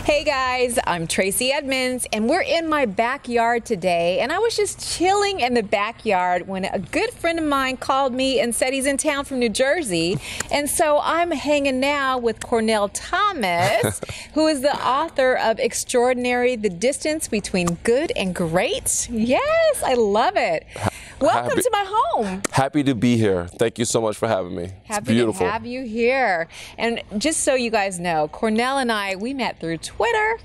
Hey guys, I'm Tracy Edmonds and we're in my backyard today, and I was just chilling in the backyard when a good friend of mine called me and said he's in town from New Jersey, and so I'm hanging now with Cornell Thomas, who is the author of Extraordinary: The Distance Between Good and Great. Yes, I love it. Welcome to my home. Happy to be here. Thank you so much for having me. It's beautiful. Happy to have you here. And just so you guys know, Cornell and I, we met through Twitter.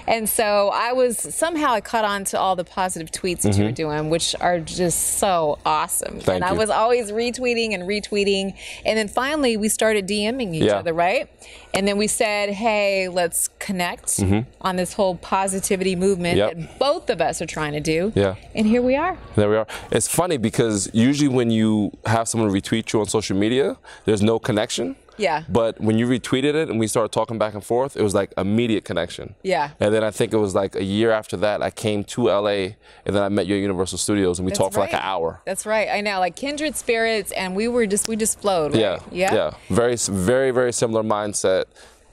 And so I caught on to all the positive tweets that you were doing, which are just so awesome. Thank you. I was always retweeting and retweeting. And then finally we started DMing each other, right? And then we said, hey, let's connect on this whole positivity movement that both of us are trying to do. Yeah. And here we are. There we are. It's funny because usually when you have someone retweet you on social media, there's no connection. Yeah. But when you retweeted it and we started talking back and forth, it was like immediate connection. Yeah. And then I think it was like a year after that, I came to LA and then I met you at Universal Studios and we talked for like an hour. That's right. I know, like kindred spirits, and we just flowed. Right? Yeah. Very similar mindset.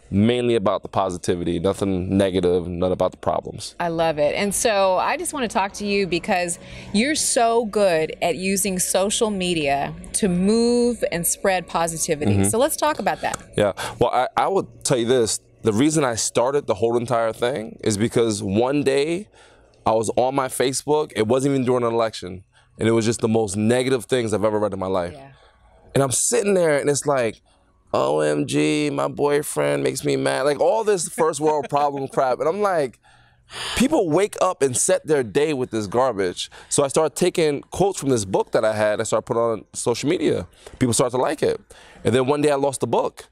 Mainly about the positivity, nothing negative, none about the problems. I love it. And so I just want to talk to you because you're so good at using social media to move and spread positivity. So let's talk about that. Yeah, well, I would tell you this. The reason I started the whole entire thing is because one day I was on my Facebook. It wasn't even during an election. And it was just the most negative things I've ever read in my life. Yeah. And I'm sitting there and it's like, OMG, my boyfriend makes me mad. Like all this first world problem crap. And I'm like, people wake up and set their day with this garbage. So I started taking quotes from this book that I had. I started putting on social media. People started to like it. And then one day I lost the book.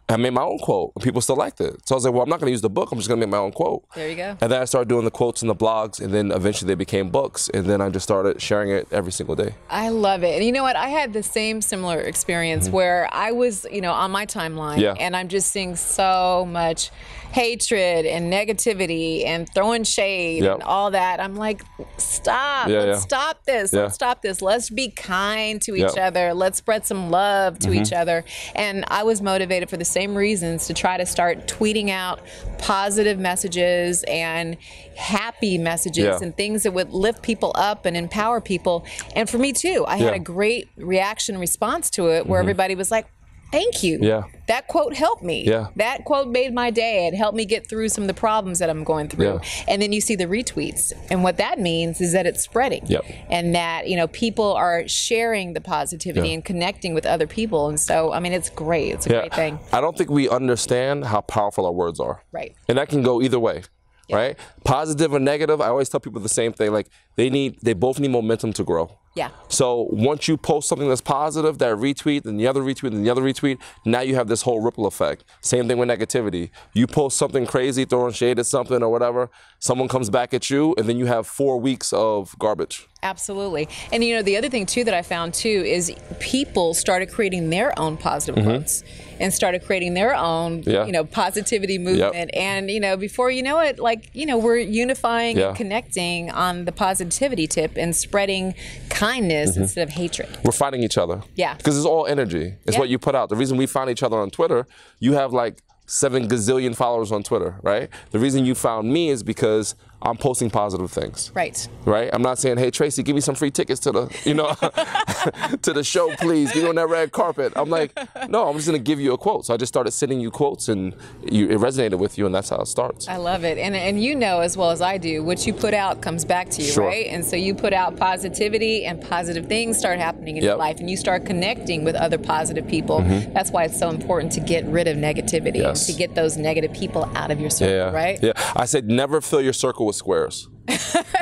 I made my own quote, and people still liked it. So I was like, well, I'm not going to use the book. I'm just going to make my own quote. There you go. And then I started doing the quotes in the blogs, and then eventually they became books. And then I just started sharing it every single day. I love it. And you know what? I had the similar experience where I was, on my timeline, and I'm just seeing so much hatred and negativity and throwing shade and all that. I'm like, stop. Let's stop this. Let's stop this. Let's be kind to each other. Let's spread some love to each other. And I was motivated for the same reasons to try to start tweeting out positive messages and happy messages and things that would lift people up and empower people. And for me too, I had a great response to it where everybody was like, thank you. Yeah. That quote helped me. Yeah. That quote made my day. It helped me get through some of the problems that I'm going through. Yeah. And then you see the retweets. And what that means is that it's spreading. Yep. And that, people are sharing the positivity and connecting with other people. And so, I mean, it's great. It's a great thing. I don't think we understand how powerful our words are. Right. And that can go either way. Right? Positive or negative, I always tell people the same thing. Like they both need momentum to grow. Yeah. So once you post something that's positive, that retweet, and the other retweet, and the other retweet, now you have this whole ripple effect. Same thing with negativity. You post something crazy, throwing shade at something or whatever, someone comes back at you, and then you have 4 weeks of garbage. Absolutely. And the other thing too that I found too is people started creating their own positive quotes and started creating their own, positivity movement. And, before you know it, we're unifying and connecting on the positivity tip and spreading kindness instead of hatred. We're fighting each other. Yeah. Because it's all energy. It's what you put out. The reason we find each other on Twitter, you have like 7 gazillion followers on Twitter, right? The reason you found me is because I'm posting positive things. Right. Right? I'm not saying, hey, Tracy, give me some free tickets to the, to the show, please. Get on that red carpet. I'm like, no, I'm just going to give you a quote. So I just started sending you quotes and it resonated with you, and that's how it starts. I love it. And as well as I do, what you put out comes back to you, right? And so you put out positivity and positive things start happening in your life, and you start connecting with other positive people. That's why it's so important to get rid of negativity and to get those negative people out of your circle, right? Yeah. I said never fill your circle with squares.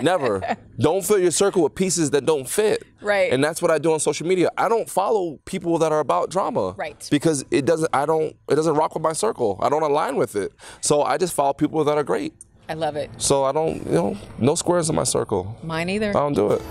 Never. Don't fill your circle with pieces that don't fit. Right. And that's what I do on social media. I don't follow people that are about drama. Right. Because it doesn't rock with my circle. I don't align with it. So I just follow people that are great. I love it. So I don't, no squares in my circle. Mine either. I don't do it.